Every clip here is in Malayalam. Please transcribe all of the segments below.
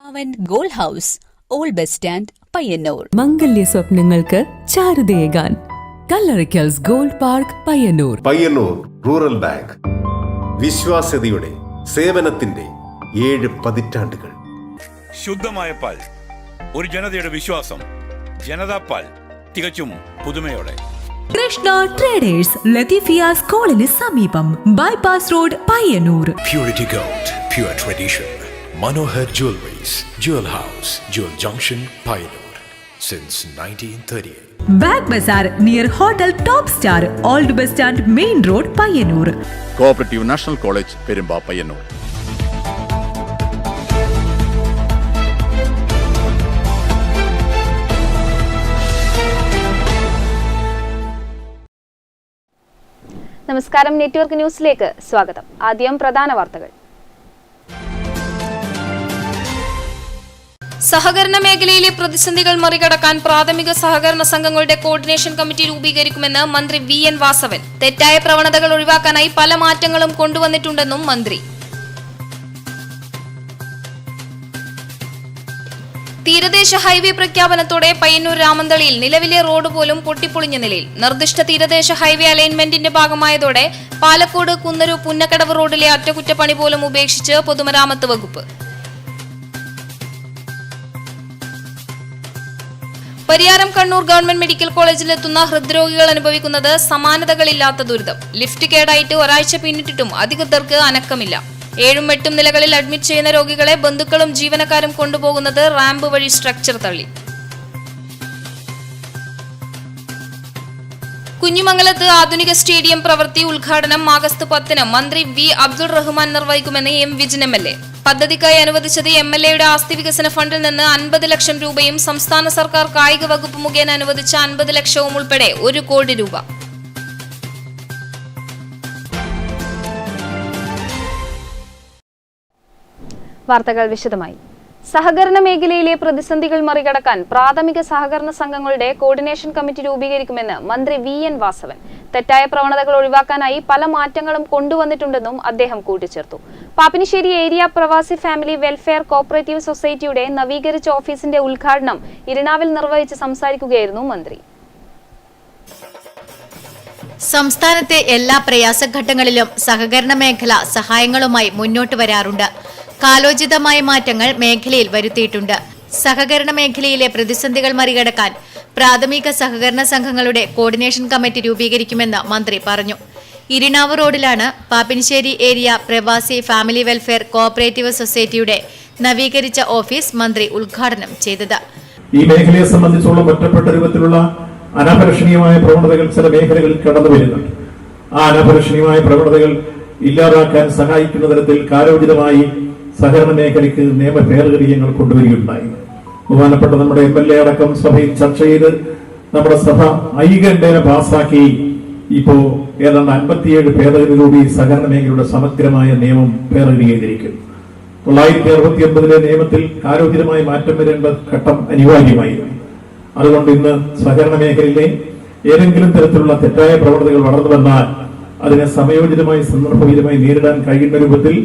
അവൻ gold house, old bus stand, Payyanur. മംഗല്യ സ്വപ്നങ്ങൾക്ക് ചാരുതയേകാൻ Kallarikkals gold park, Payyanur. Payyanur rural bank, വിശ്വാസ്യതയുടെ സേവനത്തിന്റെ 7 പതിറ്റാണ്ടുകൾ. ശുദ്ധമായ പാൽ, ഒരു ജനതയുടെ വിശ്വാസം. ജനതാ പാൽ, തികച്ചും പുതുമയോടെ. കൃഷ്ണ ട്രേഡേഴ്സ്, ലത്തീഫിയ സ്കൂളിന് സമീപം, bypass road, Payyanur. Purity Gold, pure tradition. Manohar Jewelries, Jewel House, Jewel Junction, Payyanur, since 1938. Bag Bazaar near Hotel Top Star, Old Bus Stand, Main Road, Payyanur. Cooperative National College, Perumba, Payyanur. നമസ്കാരം, നെറ്റ്വർക്ക് ന്യൂസിലേക്ക് സ്വാഗതം. ആദ്യം പ്രധാന വാർത്തകൾ. സഹകരണ മേഖലയിലെ പ്രതിസന്ധികൾ മറികടക്കാൻ പ്രാഥമിക സഹകരണ സംഘങ്ങളുടെ കോർഡിനേഷൻ കമ്മിറ്റി രൂപീകരിക്കുമെന്ന് മന്ത്രി VN വാസവൻ. തെറ്റായ പ്രവണതകൾ ഒഴിവാക്കാനായി പല മാറ്റങ്ങളും കൊണ്ടുവന്നിട്ടുണ്ടെന്നും മന്ത്രി. തീരദേശ ഹൈവേ പ്രഖ്യാപനത്തോടെ പയ്യന്നൂർ രാമന്തളിയിൽ നിലവിലെ റോഡ് പോലും പൊട്ടിപ്പൊളിഞ്ഞ നിലയിൽ. നിർദ്ദിഷ്ട തീരദേശ ഹൈവേ അലൈൻമെന്റിന്റെ ഭാഗമായതോടെ പാലക്കോട് കുന്നരു പുന്നക്കടവ് റോഡിലെ അറ്റകുറ്റപ്പണി പോലും ഉപേക്ഷിച്ച് പൊതുമരാമത്ത് വകുപ്പ്. പരിയാരം കണ്ണൂർ ഗവൺമെന്റ് മെഡിക്കൽ കോളേജിലെത്തുന്ന ഹൃദ്രോഗികൾ അനുഭവിക്കുന്നത് സമാനതകളില്ലാത്ത ദുരിതം. ലിഫ്റ്റ് കേടായിട്ട് ഒരാഴ്ച പിന്നിട്ടിട്ടും അധികൃതർക്ക് അനക്കമില്ല. 7ഉം 8ഉം നിലകളിൽ അഡ്മിറ്റ് ചെയ്യുന്ന രോഗികളെ ബന്ധുക്കളും ജീവനക്കാരും കൊണ്ടുപോകുന്നത് റാമ്പ് വഴി സ്ട്രക്ചർ തള്ളി. കുഞ്ഞിമംഗലത്ത് ആധുനിക സ്റ്റേഡിയം പ്രവൃത്തി ഉദ്ഘാടനം ആഗസ്റ്റ് 10-ന് മന്ത്രി V Abdul Rahman നിർവഹിക്കുമെന്ന് M Vijin MLA. പദ്ധതിക്കായി അനുവദിച്ചത് MLAയുടെ ആസ്തി വികസന ഫണ്ടിൽ നിന്ന് 50 ലക്ഷം രൂപയും സംസ്ഥാന സർക്കാർ കായിക വകുപ്പ് മുഖേന അനുവദിച്ച 50 ലക്ഷവും ഉൾപ്പെടെ 1 കോടി രൂപ. വാർത്തകൾ വിശദമായി. സഹകരണ മേഖലയിലെ പ്രതിസന്ധികൾ മറികടക്കാൻ പ്രാഥമിക സഹകരണ സംഘങ്ങളുടെ കോർഡിനേഷൻ കമ്മിറ്റി രൂപീകരിക്കുമെന്ന് മന്ത്രി VN വാസവൻ. തെറ്റായ പ്രവണതകൾ ഒഴിവാക്കാനായി പല മാറ്റങ്ങളും കൊണ്ടുവന്നിട്ടുണ്ടെന്നും അദ്ദേഹം കൂട്ടിച്ചേർത്തു. പാപ്പിനിശ്ശേരി ഏരിയ പ്രവാസി ഫാമിലി വെൽഫെയർ കോഓപ്പറേറ്റീവ് സൊസൈറ്റിയുടെ നവീകരിച്ച ഓഫീസിന്റെ ഉദ്ഘാടനം ഇരിണാവിൽ നിർവഹിച്ച് സംസാരിക്കുകയായിരുന്നു മന്ത്രി. സംസ്ഥാനത്തെ എല്ലാ പ്രയാസഘട്ടങ്ങളിലും സഹകരണ മേഖല സഹായങ്ങളുമായി മുന്നോട്ട് വരാറുണ്ട്. കാലോചിതമായ മാറ്റങ്ങൾ മേഖലയിൽ വരുത്തിയിട്ടുണ്ട്. സഹകരണ മേഖലയിലെ പ്രതിസന്ധികൾ മറികടക്കാൻ പ്രാഥമിക സഹകരണ സംഘങ്ങളുടെ കോർഡിനേഷൻ കമ്മിറ്റി രൂപീകരിക്കുമെന്ന് മന്ത്രി പറഞ്ഞു. ഇരിണാവ് റോഡിലാണ് പാപ്പിനിശ്ശേരി ഏരിയ പ്രവാസി ഫാമിലി വെൽഫെയർ കോഓപ്പറേറ്റീവ് സൊസൈറ്റിയുടെ നവീകരിച്ച ഓഫീസ് മന്ത്രി ഉദ്ഘാടനം ചെയ്തത്. ഈ മേഖലയെ സംബന്ധിച്ചുള്ള ഒറ്റപ്പെട്ട രൂപത്തിലുള്ള അനാപരിക്ഷണീയമായ പ്രവണതകൾ ചില മേഖലകളിൽ കടന്നു വരുന്നുണ്ട്. ആ അനാപരിക്ഷണീയമായ പ്രവണതകൾ ഇല്ലാതാക്കാൻ സഹായിക്കുന്ന തരത്തിൽ കാലോചിതമായി സഹകരണ മേഖലയ്ക്ക് നിയമ ഭേദഗതികൾ കൊണ്ടുവരികയുണ്ടായി. ബഹുമാനപ്പെട്ട നമ്മുടെ MLA അടക്കം സഭയിൽ ചർച്ച ചെയ്ത് നമ്മുടെ സഭ ഐകണ്ഠേന പാസാക്കി ഇപ്പോ ഏതാണ്ട് 57 ഭേദഗതി കൂടി സഹകരണ മേഖലയുടെ സമഗ്രമായ നിയമം ഭേദഗതി ചെയ്തിരിക്കുന്നു. 1969 നിയമത്തിൽ കാലോചിതമായി മാറ്റം വരേണ്ട ഘട്ടം അനിവാര്യമായിരുന്നു. അതുകൊണ്ട് ഇന്ന് സഹകരണ മേഖലയിലെ ഏതെങ്കിലും തരത്തിലുള്ള തെറ്റായ പ്രവണതകൾ വളർന്നു വന്നാൽ അതിനെ സമയോചിതമായി സന്ദർഭോചിതമായി നേരിടാൻ കഴിയുന്ന രൂപത്തിൽ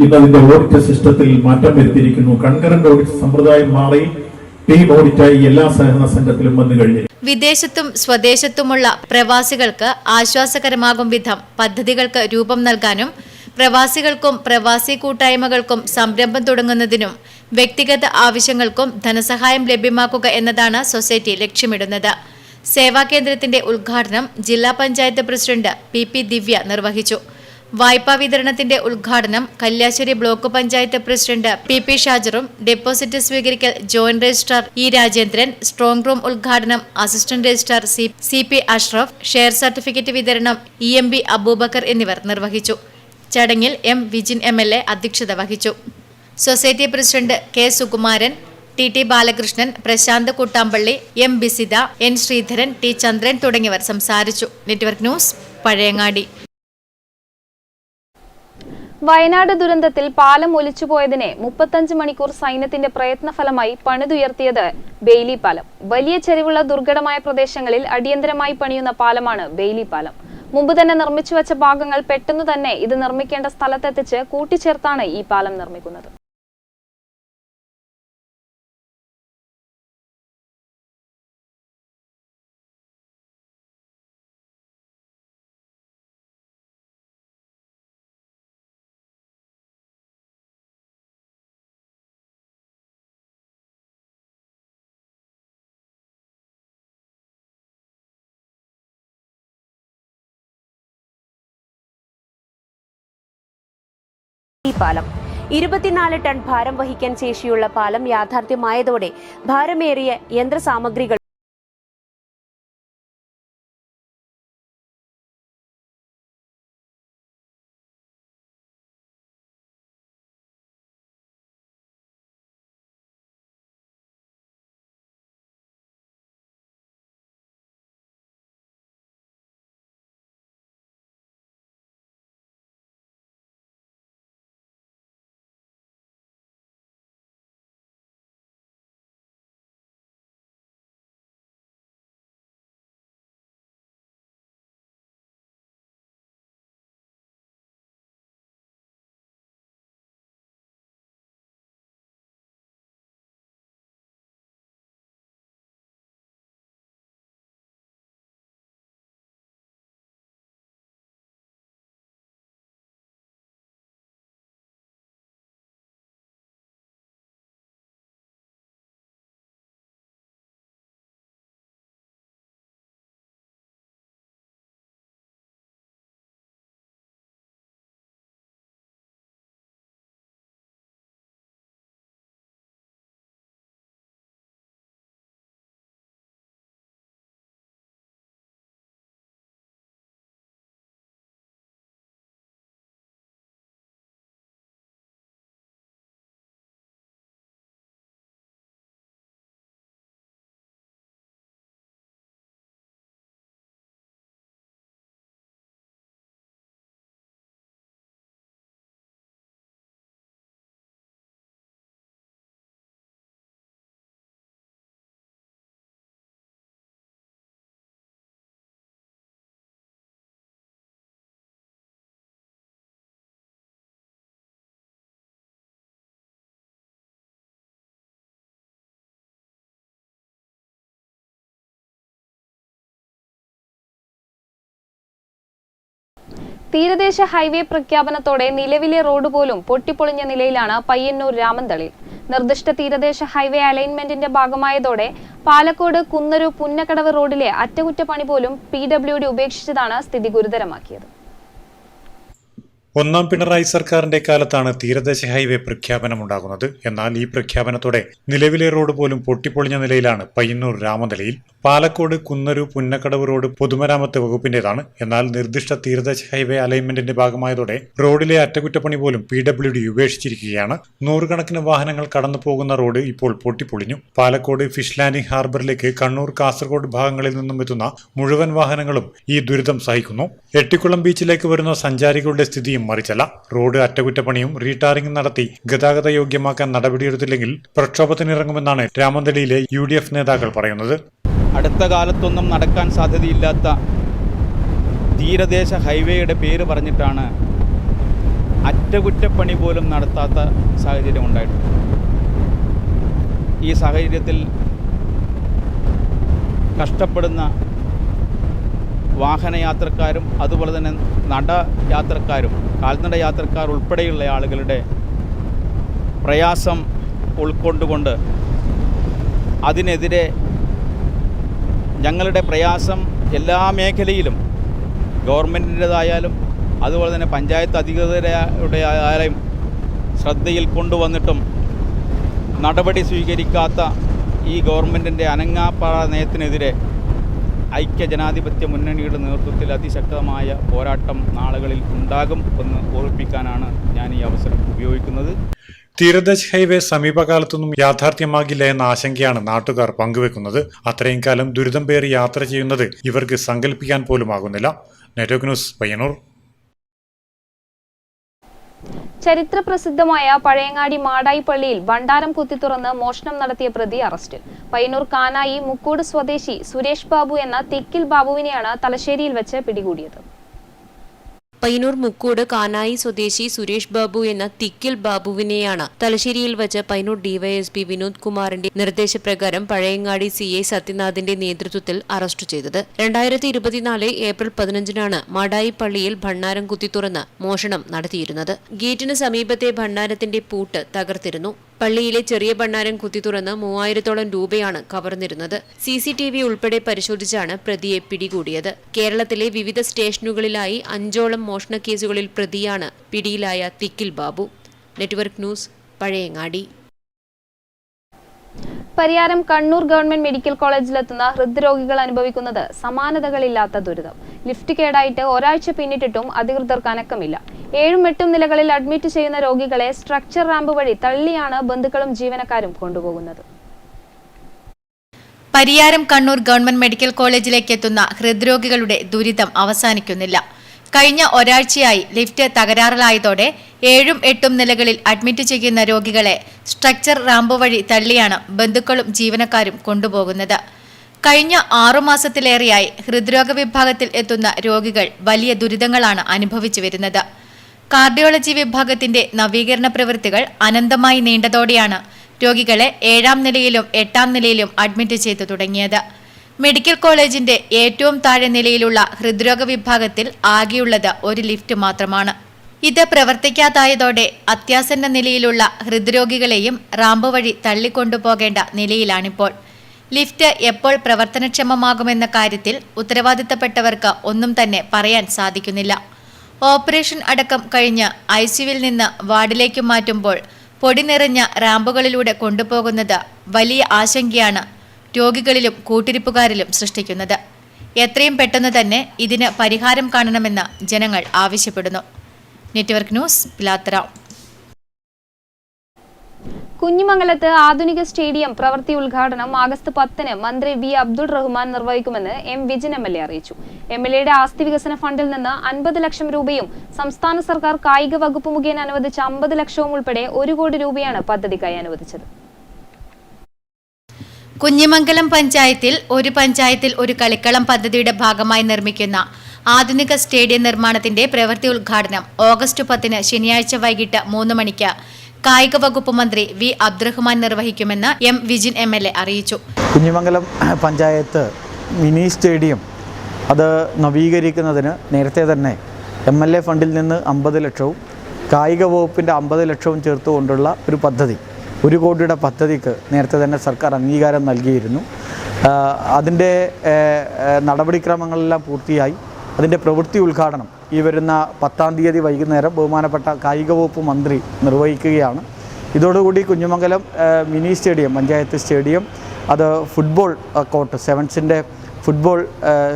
ഇന്ന് അതിന്റെ ഓഡിറ്റ് സിസ്റ്റത്തിൽ മാറ്റം വരുത്തിയിരിക്കുന്നു. കൺകറന്റ് ഓഡിറ്റ് സമ്പ്രദായം മാറി ടീം ഓഡിറ്റായി എല്ലാ സഹകരണ സംഘത്തിലും വന്നു കഴിഞ്ഞു. വിദേശത്തും സ്വദേശത്തുമുള്ള പ്രവാസികൾക്ക് ആശ്വാസകരമാകും വിധം പദ്ധതികൾക്ക് രൂപം നൽകാനും പ്രവാസികൾക്കും പ്രവാസി കൂട്ടായ്മകൾക്കും സംരംഭം തുടങ്ങുന്നതിനും വ്യക്തിഗത ആവശ്യങ്ങൾക്കും ധനസഹായം ലഭ്യമാക്കുക എന്നതാണ് സൊസൈറ്റി ലക്ഷ്യമിടുന്നത്. സേവാകേന്ദ്രത്തിന്റെ ഉദ്ഘാടനം ജില്ലാ പഞ്ചായത്ത് പ്രസിഡന്റ് PP ദിവ്യ നിർവഹിച്ചു. വായ്പാ വിതരണത്തിന്റെ ഉദ്ഘാടനം Kalliasseri block panchayat president PP ഷാജറും ഡെപ്പോസിറ്റ് സ്വീകരിക്കൽ joint registrar E Rajendran, strong room ഉദ്ഘാടനം assistant registrar CP Ashraf, share certificate വിതരണം EMB അബൂബക്കർ എന്നിവർ നിർവഹിച്ചു. ചടങ്ങിൽ M വിജിൻ MLA അധ്യക്ഷത വഹിച്ചു. Society president K Sukumaran, TT Balakrishnan, Prashant Kuttampally, M Bisitha, N Sreedharan, T Chandran തുടങ്ങിയവർ സംസാരിച്ചു. Network news, Pazhayangadi. വയനാട് ദുരന്തത്തിൽ പാലം ഒലിച്ചുപോയതിനെ 35 മണിക്കൂർ സൈന്യത്തിന്റെ പ്രയത്നഫലമായി പണിതുയർത്തിയത് ബെയ്ലി പാലം. വലിയ ചെരിവുള്ള ദുർഘടമായ പ്രദേശങ്ങളിൽ അടിയന്തരമായി പണിയുന്ന പാലമാണ് ബെയ്ലി പാലം. മുമ്പ് തന്നെ നിർമ്മിച്ചുവച്ച ഭാഗങ്ങൾ പെട്ടെന്ന് തന്നെ ഇത് നിർമ്മിക്കേണ്ട സ്ഥലത്തെത്തിച്ച് കൂട്ടിച്ചേർത്താണ് ഈ പാലം നിർമ്മിക്കുന്നത്. ഈ പാലം 24 ടൺ ഭാരം വഹിക്കാൻ ശേഷിയുള്ള പാലം യാഥാർത്ഥ്യമായതോടെ ഭാരമേറിയ യന്ത്രസാമഗ്രികൾ തീരദേശ ഹൈവേ പ്രഖ്യാപനത്തോടെ നിലവിലെ റോഡ് പോലും പൊട്ടിപ്പൊളിഞ്ഞ നിലയിലാണ് പയ്യന്നൂർ രാമന്തളിയിൽ. നിർദ്ദിഷ്ട തീരദേശ ഹൈവേ അലൈൻമെന്റിന്റെ ഭാഗമായതോടെ പാലക്കോട് കുന്നരു പുന്നക്കടവ് റോഡിലെ അറ്റകുറ്റപ്പണി പോലും PWD ഉപേക്ഷിച്ചതാണ് സ്ഥിതി ഗുരുതരമാക്കിയത്. ഒന്നാം പിണറായി സർക്കാരിന്റെ കാലത്താണ് തീരദേശ ഹൈവേ പ്രഖ്യാപനമുണ്ടാകുന്നത്. എന്നാൽ ഈ പ്രഖ്യാപനത്തോടെ നിലവിലെ റോഡ് പോലും പൊട്ടിപ്പൊളിഞ്ഞ നിലയിലാണ് പയ്യന്നൂർ രാമന്തളിയിൽ. പാലക്കോട് കുന്നരു പുന്നക്കടവ് റോഡ് പൊതുമരാമത്ത് വകുപ്പിന്റേതാണ്. എന്നാൽ നിർദ്ദിഷ്ട തീരദേശ ഹൈവേ അലൈൻമെന്റിന്റെ ഭാഗമായതോടെ റോഡിലെ അറ്റകുറ്റപ്പണി പോലും PWD ഉപേക്ഷിച്ചിരിക്കുകയാണ്. നൂറുകണക്കിന് വാഹനങ്ങൾ കടന്നു പോകുന്ന റോഡ് ഇപ്പോൾ പൊട്ടിപ്പൊളിഞ്ഞു. പാലക്കോട് ഫിഷ് ലാൻഡിംഗ് ഹാർബറിലേക്ക് കണ്ണൂർ കാസർഗോഡ് ഭാഗങ്ങളിൽ നിന്നും എത്തുന്ന മുഴുവൻ വാഹനങ്ങളും ഈ ദുരിതം സഹിക്കുന്നു. എട്ടിക്കുളം ബീച്ചിലേക്ക് വരുന്ന സഞ്ചാരികളുടെ സ്ഥിതിയും മറിച്ചല്ല. റോഡ് അറ്റകുറ്റപ്പണിയും റീടാറിംഗും നടത്തി ഗതാഗത യോഗ്യമാക്കാൻ നടപടിയെടുത്തില്ലെങ്കിൽ പ്രക്ഷോഭത്തിനിറങ്ങുമെന്നാണ് രാമന്തളിയിലെ UDF നേതാക്കൾ പറയുന്നത്. അടുത്ത കാലത്തൊന്നും നടക്കാൻ സാധ്യതയില്ലാത്ത തീരദേശ ഹൈവേയുടെ പേര് പറഞ്ഞിട്ടാണ് അറ്റകുറ്റപ്പണി പോലും നടത്താത്ത സാഹചര്യം ഉണ്ടായിട്ടുണ്ട്. ഈ സാഹചര്യത്തിൽ കഷ്ടപ്പെടുന്ന വാഹനയാത്രക്കാരും അതുപോലെ തന്നെ നടയാത്രക്കാരും കാൽനട യാത്രക്കാർ ഉൾപ്പെടെയുള്ള ആളുകളുടെ പ്രയാസം ഉൾക്കൊണ്ടുകൊണ്ട് അതിനെതിരെ ഞങ്ങളുടെ പ്രയാസം എല്ലാ മേഖലയിലും ഗവൺമെൻറ്റിൻ്റേതായാലും അതുപോലെ തന്നെ പഞ്ചായത്ത് അധികൃതരുടെ ആയാലും ശ്രദ്ധയിൽ കൊണ്ടുവന്നിട്ടും നടപടി സ്വീകരിക്കാത്ത ഈ ഗവൺമെൻറ്റിൻ്റെ അനങ്ങാപ്പാറ നയത്തിനെതിരെ ഐക്യജനാധിപത്യ മുന്നണിയുടെ നേതൃത്വത്തിൽ അതിശക്തമായ പോരാട്ടം നാളുകളിൽ ഉണ്ടാകും എന്ന് ഓർമ്മിപ്പിക്കാനാണ് ഞാൻ ഈ അവസരം ഉപയോഗിക്കുന്നത്. തീരദേശ ഹൈവേ സമീപകാലത്തൊന്നും യാഥാർത്ഥ്യമാകില്ല എന്ന ആശങ്കയാണ് നാട്ടുകാർ പങ്കുവെക്കുന്നത്. അത്രയും കാലം ദുരിതം പേറി യാത്ര ചെയ്യുന്നത് ഇവർക്ക് സങ്കല്പിക്കാൻ പോലും ആകുന്നില്ല. Network news, Payyanur. ചരിത്ര പ്രസിദ്ധമായ പഴയങ്ങാടി മാടായി പള്ളിയിൽ ഭണ്ഡാരം കുത്തിത്തുറന്ന് മോഷണം നടത്തിയ പ്രതി അറസ്റ്റിൽ. പയ്യന്നൂർ കാനായി മുക്കൂട് സ്വദേശി സുരേഷ് ബാബു എന്ന തിക്കിൽ ബാബുവിനെയാണ് തലശ്ശേരിയിൽ വെച്ച് പിടികൂടിയത്. പയ്യന്നൂർ മുക്കൂട് കാനായി സ്വദേശി സുരേഷ് ബാബു എന്ന തിക്കിൽ ബാബുവിനെയാണ് തലശ്ശേരിയിൽ വച്ച് പയ്യന്നൂർ ഡിവൈഎസ്പി വിനോദ് കുമാറിന്റെ നിർദ്ദേശപ്രകാരം പഴയങ്ങാടി CI സത്യനാഥിന്റെ നേതൃത്വത്തിൽ അറസ്റ്റ് ചെയ്തത്. 2024 ഏപ്രിൽ 15-നാണ് മാടായി പള്ളിയിൽ ഭണ്ഡാരം കുത്തിത്തുറന്ന് മോഷണം നടത്തിയിരുന്നത്. ഗേറ്റിന് സമീപത്തെ ഭണ്ഡാരത്തിന്റെ പൂട്ട് തകർത്തിരുന്നു. പള്ളിയിലെ ചെറിയ ഭണ്ഡാരം കുത്തി തുറന്ന് 3000-ഓളം രൂപയാണ് കവർന്നിരുന്നത്. CCTV ഉൾപ്പെടെ പരിശോധിച്ചാണ് പ്രതിയെ പിടികൂടിയത്. കേരളത്തിലെ വിവിധ സ്റ്റേഷനുകളിലായി 5ഓളം മോഷണ കേസുകളിൽ പ്രതിയാണ് പിടിയിലായ Thikkil Babu. Network news, Pazhayangadi. Pariyaram Kannur government medical കോളേജിലെത്തുന്ന ഹൃദ്രോഗികൾ അനുഭവിക്കുന്നത് സമാനതകളില്ലാത്ത ദുരിതം. ലിഫ്റ്റ് കേടായിട്ട് ഒരാഴ്ച പിന്നിട്ടിട്ടും അധികൃതർക്ക് അനക്കമില്ല. 7-8 നിലകളിൽ അഡ്മിറ്റ് ചെയ്യുന്ന രോഗികളെ സ്ട്രക്ചർ റാമ്പ് വഴി തള്ളിയാണ് ബന്ധുക്കളും ജീവനക്കാരും കൊണ്ടുപോകുന്നത്. പരിയാരം കണ്ണൂർ ഗവൺമെന്റ് മെഡിക്കൽ കോളേജിലേക്ക് എത്തുന്ന ഹൃദ്രോഗികളുടെ ദുരിതം അവസാനിക്കുന്നില്ല. കഴിഞ്ഞ ഒരാഴ്ചയായി ലിഫ്റ്റ് തകരാറിലായതോടെ 7-8 നിലകളിൽ അഡ്മിറ്റ് ചെയ്യുന്ന രോഗികളെ സ്ട്രക്ചർ റാമ്പ് വഴി തള്ളിയാണ് ബന്ധുക്കളും ജീവനക്കാരും കൊണ്ടുപോകുന്നത്. കഴിഞ്ഞ 6 മാസത്തിലേറെയായി ഹൃദ്രോഗ വിഭാഗത്തിൽ എത്തുന്ന രോഗികൾ വലിയ ദുരിതങ്ങളാണ് അനുഭവിച്ചു വരുന്നത്. കാർഡിയോളജി വിഭാഗത്തിന്റെ നവീകരണ പ്രവൃത്തികൾ അനന്തമായി നീണ്ടതോടെയാണ് രോഗികളെ 7-ാം നിലയിലും 8-ാം നിലയിലും അഡ്മിറ്റ് ചെയ്തു തുടങ്ങിയത്. മെഡിക്കൽ കോളേജിന്റെ ഏറ്റവും താഴെ നിലയിലുള്ള ഹൃദ്രോഗ വിഭാഗത്തിൽ ആകെയുള്ളത് ഒരു ലിഫ്റ്റ് മാത്രമാണ്. ഇത് പ്രവർത്തിക്കാതായതോടെ അത്യാസന്ന നിലയിലുള്ള ഹൃദ്രോഗികളെയും റാമ്പ് വഴി തള്ളിക്കൊണ്ടുപോകേണ്ട നിലയിലാണിപ്പോൾ. ലിഫ്റ്റ് എപ്പോൾ പ്രവർത്തനക്ഷമമാകുമെന്ന കാര്യത്തിൽ ഉത്തരവാദിത്തപ്പെട്ടവർക്ക് ഒന്നും തന്നെ പറയാൻ സാധിക്കുന്നില്ല. ഓപ്പറേഷൻ അടക്കം കഴിഞ്ഞ് ICUവിൽ നിന്ന് വാർഡിലേക്ക് മാറ്റുമ്പോൾ പൊടി നിറഞ്ഞ റാമ്പുകളിലൂടെ കൊണ്ടുപോകുന്നത് വലിയ ആശങ്കയാണ് രോഗികളിലും കൂട്ടിരിപ്പുകാരിലും സൃഷ്ടിക്കുന്നത്. എത്രയും പെട്ടെന്ന് തന്നെ ഇതിന് പരിഹാരം കാണണമെന്ന് ജനങ്ങൾ ആവശ്യപ്പെടുന്നു. Network news, Pilathara. കുഞ്ഞിമംഗലത്ത് ആധുനിക സ്റ്റേഡിയം പ്രവൃത്തി ഉദ്ഘാടനം ആഗസ്റ്റ് 10-ന് മന്ത്രി V Abdul Rahman നിർവഹിക്കുമെന്ന് M Vijin MLA അറിയിച്ചു. MLAയുടെ ആസ്തി വികസന ഫണ്ടിൽ നിന്ന് 50 ലക്ഷം രൂപയും സംസ്ഥാന സർക്കാർ കായിക വകുപ്പ് മുഖേന അനുവദിച്ച 50 ലക്ഷവും ഉൾപ്പെടെ 1 കോടി രൂപയാണ് പദ്ധതിക്കായി അനുവദിച്ചത്. കുഞ്ഞിമംഗലം പഞ്ചായത്തിൽ ഒരു കളിക്കളം പദ്ധതിയുടെ ഭാഗമായി നിർമ്മിക്കുന്ന ആധുനിക സ്റ്റേഡിയം നിർമ്മാണത്തിന്റെ പ്രവൃത്തി ഉദ്ഘാടനം ഓഗസ്റ്റ് 10-ന് ശനിയാഴ്ച വൈകിട്ട് 3 മണിക്ക് കായിക വകുപ്പ് മന്ത്രി V Abdurahman നിർവഹിക്കുമെന്ന് M Vijin MLA അറിയിച്ചു. കുഞ്ഞിമംഗലം പഞ്ചായത്ത് മിനി സ്റ്റേഡിയം അത് നവീകരിക്കുന്നതിന് നേരത്തെ തന്നെ MLA ഫണ്ടിൽ നിന്ന് 50 ലക്ഷവും കായിക വകുപ്പിൻ്റെ 50 ലക്ഷവും ചേർത്തുകൊണ്ടുള്ള ഒരു പദ്ധതി, 1 കോടിയുടെ പദ്ധതിക്ക് നേരത്തെ തന്നെ സർക്കാർ അംഗീകാരം നൽകിയിരുന്നു. അതിൻ്റെ നടപടിക്രമങ്ങളെല്ലാം പൂർത്തിയായി. അതിൻ്റെ പ്രവൃത്തി ഉദ്ഘാടനം ഈ വരുന്ന 10-ാം തീയതി വൈകുന്നേരം ബഹുമാനപ്പെട്ട കായിക വകുപ്പ് മന്ത്രി നിർവഹിക്കുകയാണ്. ഇതോടുകൂടി Kunhimangalam mini stadium, panchayat stadium, അത് ഫുട്ബോൾ കോർട്ട്, സെവൻസിൻ്റെ ഫുട്ബോൾ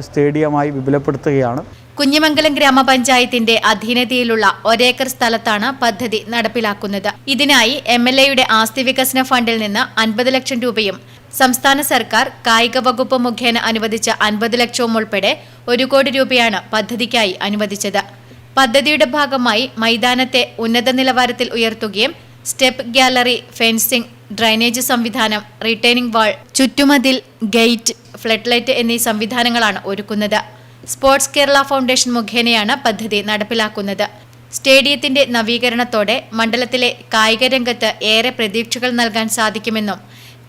സ്റ്റേഡിയമായി വിപുലപ്പെടുത്തുകയാണ്. കുഞ്ഞിമംഗലം ഗ്രാമപഞ്ചായത്തിന്റെ അധീനതയിലുള്ള 1 ഏക്കർ സ്ഥലത്താണ് പദ്ധതി നടപ്പിലാക്കുന്നത്. ഇതിനായി MLAയുടെ ആസ്തി വികസന ഫണ്ടിൽ നിന്ന് 50 ലക്ഷം രൂപയും സംസ്ഥാന സർക്കാർ കായിക വകുപ്പ് മുഖേന അനുവദിച്ച 50 ലക്ഷവും ഉൾപ്പെടെ 1 കോടി രൂപയാണ് പദ്ധതിക്കായി അനുവദിച്ചത്. പദ്ധതിയുടെ ഭാഗമായി മൈതാനത്തെ ഉന്നത നിലവാരത്തിൽ ഉയർത്തുകയും സ്റ്റെപ്പ് ഗാലറി, ഫെൻസിംഗ്, ഡ്രൈനേജ് സംവിധാനം, റിട്ടേണിംഗ് വാൾ, ചുറ്റുമതിൽ, ഗേറ്റ്, ഫ്ലഡ് ലൈറ്റ് എന്നീ സംവിധാനങ്ങളാണ് ഒരുക്കുന്നത്. സ്പോർട്സ് കേരള ഫൗണ്ടേഷൻ മുഖേനയാണ് പദ്ധതി നടപ്പിലാക്കുന്നത്. സ്റ്റേഡിയത്തിന്റെ നവീകരണത്തോടെ മണ്ഡലത്തിലെ കായിക രംഗത്ത് ഏറെ പ്രതീക്ഷകൾ നൽകാൻ സാധിക്കുമെന്നും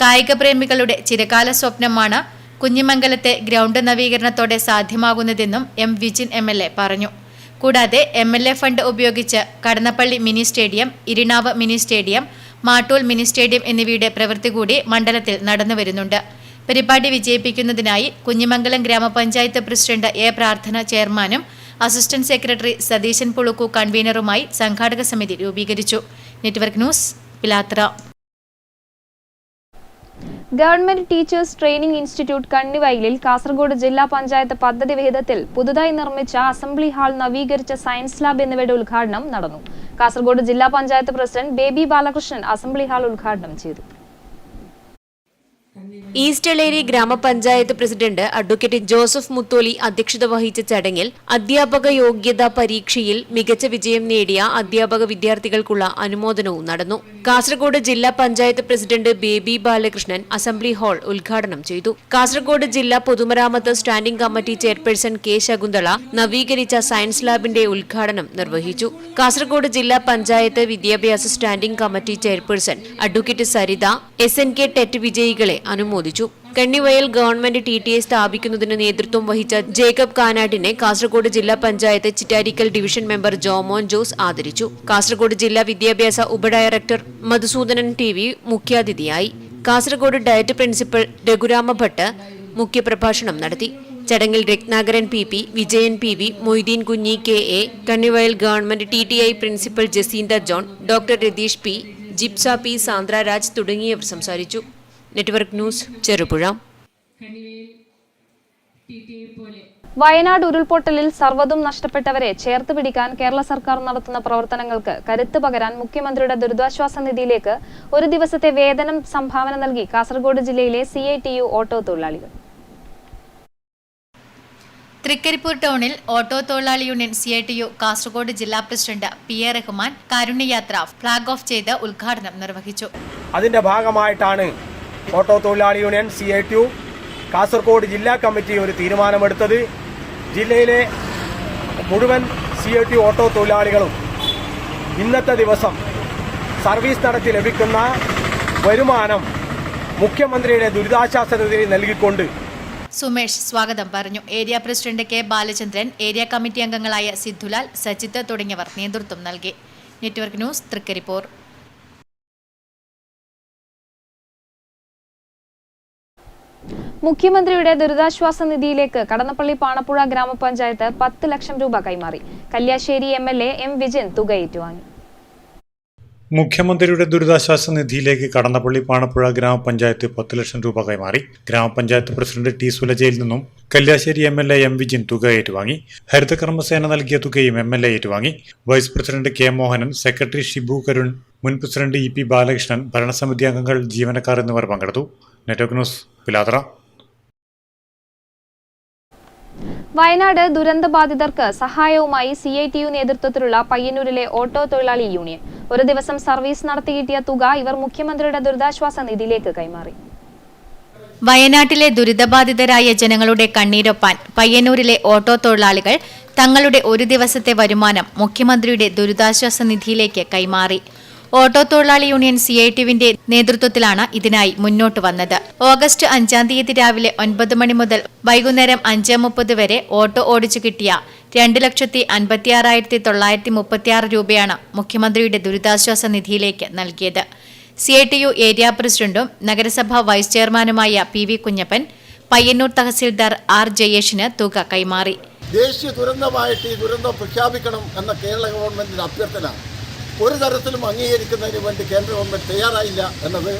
കായിക പ്രേമികളുടെ ചിരകാല സ്വപ്നമാണ് കുഞ്ഞിമംഗലത്തെ ഗ്രൗണ്ട് നവീകരണത്തോടെ സാധ്യമാകുന്നതെന്നും M വിജിൻ MLA പറഞ്ഞു. കൂടാതെ MLA ഫണ്ട് ഉപയോഗിച്ച് Kadannappalli mini stadium, Irinavu mini stadium, Mattool mini stadium എന്നിവയുടെ പ്രവൃത്തി കൂടി മണ്ഡലത്തിൽ നടന്നുവരുന്നുണ്ട്. പരിപാടി വിജയിപ്പിക്കുന്നതിനായി കുഞ്ഞിമംഗലം ഗ്രാമപഞ്ചായത്ത് പ്രസിഡന്റ് A പ്രാർത്ഥന ചെയർമാനും അസിസ്റ്റന്റ് സെക്രട്ടറി സതീശൻ പുളുക്കു കൺവീനറുമായി സംഘാടക സമിതി രൂപീകരിച്ചു. Network news, Pilathara. Government teachers training institute കണ്ണിവയലിൽ കാസർഗോഡ് ജില്ലാ പഞ്ചായത്ത് പദ്ധതി വിഹിതത്തിൽ പുതുതായി നിർമ്മിച്ച അസംബ്ലി ഹാൾ, നവീകരിച്ച സയൻസ് ലാബ് എന്നിവയുടെ ഉദ്ഘാടനം നടന്നു. കാസർഗോഡ് ജില്ലാ panchayat president baby Balakrishnan assembly hall ഉദ്ഘാടനം ചെയ്തു. ഈസ്റ്റ് എളേരി ഗ്രാമപഞ്ചായത്ത് പ്രസിഡന്റ് അഡ്വക്കേറ്റ് ജോസഫ് മുത്തോലി അധ്യക്ഷത വഹിച്ച ചടങ്ങിൽ അധ്യാപക യോഗ്യതാ പരീക്ഷയിൽ മികച്ച വിജയം നേടിയ അധ്യാപക വിദ്യാർത്ഥികൾക്കുള്ള അനുമോദനവും നടന്നു. കാസർഗോഡ് ജില്ലാ panchayat president baby Balakrishnan assembly hall ഉദ്ഘാടനം ചെയ്തു. കാസർഗോഡ് ജില്ലാ പൊതുമരാമത്ത് standing committee chairperson K Shakuntala നവീകരിച്ച സയൻസ് ലാബിന്റെ ഉദ്ഘാടനം നിർവഹിച്ചു. കാസർഗോഡ് ജില്ലാ പഞ്ചായത്ത് വിദ്യാഭ്യാസ standing committee chairperson advocate Saritha SNK ടെറ്റ് വിജയികളെ അനുമോദിച്ചു. കണ്ണിവയൽ ഗവൺമെന്റ് TTI സ്ഥാപിക്കുന്നതിന് നേതൃത്വം വഹിച്ച ജേക്കബ് കാനാട്ടിനെ കാസർഗോഡ് ജില്ലാ പഞ്ചായത്ത് ചിറ്റാരിക്കൽ ഡിവിഷൻ മെമ്പർ ജോമോൻ ജോസ് ആദരിച്ചു. കാസർഗോഡ് ജില്ലാ വിദ്യാഭ്യാസ ഉപഡയറക്ടർ മധുസൂദനൻ TV മുഖ്യാതിഥിയായി. കാസർഗോഡ് ഡയറ്റ് പ്രിൻസിപ്പൽ രഘുരാമ ഭട്ട് മുഖ്യപ്രഭാഷണം നടത്തി. ചടങ്ങിൽ Ratnakaran PP, Vijayan PV, Moideen Kunhi KA, Kannivayal government TTI principal Jacintha John, doctor Ratheesh P, Jipsa P, Sandra Raj തുടങ്ങിയവർ സംസാരിച്ചു. Network news, Cherupuzha. വയനാട് ഉരുൾപൊട്ടലിൽ സർവ്വതും നഷ്ടപ്പെട്ടവരെ ചേർത്ത് പിടിക്കാൻ കേരള സർക്കാർ നടത്തുന്ന പ്രവർത്തനങ്ങൾക്ക് കരുത്ത് പകരാൻ മുഖ്യമന്ത്രിയുടെ ദുരിതാശ്വാസ നിധിയിലേക്ക് ഒരു ദിവസത്തെ വേതനം സംഭാവന നൽകി കാസർഗോഡ് ജില്ലയിലെ CITU ഓട്ടോ തൊഴിലാളികൾ. തൃക്കരിപ്പൂർ ടൗണിൽ ഓട്ടോ തൊഴിലാളി യൂണിയൻ CITU കാസർഗോഡ് ജില്ലാ പ്രസിഡന്റ് PA റഹ്മാൻ കാരുണ്യയാത്ര ഫ്ളാഗ് ഓഫ് ചെയ്ത് ഉദ്ഘാടനം നിർവഹിച്ചു. അതിന്റെ ഭാഗമായിട്ടാണ് ഓട്ടോ തൊഴിലാളി യൂണിയൻ CITU കാസർഗോഡ് ജില്ലാ കമ്മിറ്റി ഒരു തീരുമാനമെടുത്തത്. ജില്ലയിലെ മുഴുവൻ CITU ഓട്ടോ തൊഴിലാളികളും ഇന്നത്തെ ദിവസം സർവീസ് നടത്തി ലഭിക്കുന്ന വരുമാനം മുഖ്യമന്ത്രിയുടെ ദുരിതാശ്വാസ നിധിയിൽ നൽകിക്കൊണ്ട് സുമേഷ് സ്വാഗതം പറഞ്ഞു. Area president K Balachandran, area committee അംഗങ്ങളായ സിദ്ധുലാൽ, സജിത്ത് തുടങ്ങിയവർ നേതൃത്വം നൽകി. Network news, Thrikaripur. മുഖ്യമന്ത്രിയുടെ ദുരിതാശ്വാസ നിധിയിലേക്ക് കടന്നപ്പള്ളി പാണപ്പുഴ ഗ്രാമപഞ്ചായത്ത് 10 ലക്ഷം രൂപ കൈമാറി. കല്യാശ്ശേരി MLA M വിജയൻ തുക ഏറ്റുവാങ്ങി. മുഖ്യമന്ത്രിയുടെ ദുരിതാശ്വാസ നിധിയിലേക്ക് കടന്നപ്പള്ളി പാണപ്പുഴ ഗ്രാമപഞ്ചായത്ത് 10 ലക്ഷം രൂപ കൈമാറി. ഗ്രാമപഞ്ചായത്ത് പ്രസിഡന്റ് T സുലജയിൽ നിന്നും കല്യാശ്ശേരി MLA M വിജിൻ തുക ഏറ്റുവാങ്ങി. ഹരിതകർമ്മസേന നൽകിയ തുകയും MLA ഏറ്റുവാങ്ങി. Vice president K Mohanan, secretary Shibu Karun, മുൻ പ്രസിഡന്റ് EP ബാലകൃഷ്ണൻ, ഭരണസമിതി അംഗങ്ങൾ, ജീവനക്കാർ എന്നിവർ പങ്കെടുത്തു. Network news, Pilathara. വയനാട് ദുരന്തബാധിതർക്ക് സഹായവുമായി CITU നേതൃത്വത്തിലുള്ള പയ്യന്നൂരിലെ ഓട്ടോ തൊഴിലാളി യൂണിയൻ ഒരു ദിവസം സർവീസ് നടത്തി കിട്ടിയ തുക ഇവർ മുഖ്യമന്ത്രിയുടെ ദുരിതാശ്വാസ നിധിയിലേക്ക് കൈമാറി. വയനാട്ടിലെ ദുരിതബാധിതരായ ജനങ്ങളുടെ കണ്ണീരൊപ്പാൻ പയ്യന്നൂരിലെ ഓട്ടോ തൊഴിലാളികൾ തങ്ങളുടെ ഒരു ദിവസത്തെ വരുമാനം മുഖ്യമന്ത്രിയുടെ ദുരിതാശ്വാസ നിധിയിലേക്ക് കൈമാറി. ഓട്ടോ തൊഴിലാളി യൂണിയൻ CITUവിന്റെ നേതൃത്വത്തിലാണ് ഇതിനായി മുന്നോട്ട് വന്നത്. ഓഗസ്റ്റ് 5-ാം തീയതി രാവിലെ 9 മണി മുതൽ വൈകുന്നേരം 5:30 വരെ ഓട്ടോ ഓടിച്ചു കിട്ടിയ 2,56,936 രൂപയാണ് മുഖ്യമന്ത്രിയുടെ ദുരിതാശ്വാസ നിധിയിലേക്ക് നൽകിയത്. CITU ഏരിയ പ്രസിഡന്റും നഗരസഭാ വൈസ് ചെയർമാനുമായ PV കുഞ്ഞപ്പൻ പയ്യന്നൂർ തഹസിൽദാർ R ജയേഷിന് തുക കൈമാറി. ദേശീയ ദുരന്തമായിട്ട് ഈ ദുരന്തം പ്രഖ്യാപിക്കണം എന്ന കേരള ഗവൺമെന്റിന്റെ അഭ്യർത്ഥന ഒരു തരത്തിലും അംഗീകരിക്കുന്നതിന് വേണ്ടി കേന്ദ്ര ഗവൺമെന്റ് തയ്യാറായില്ല എന്നത്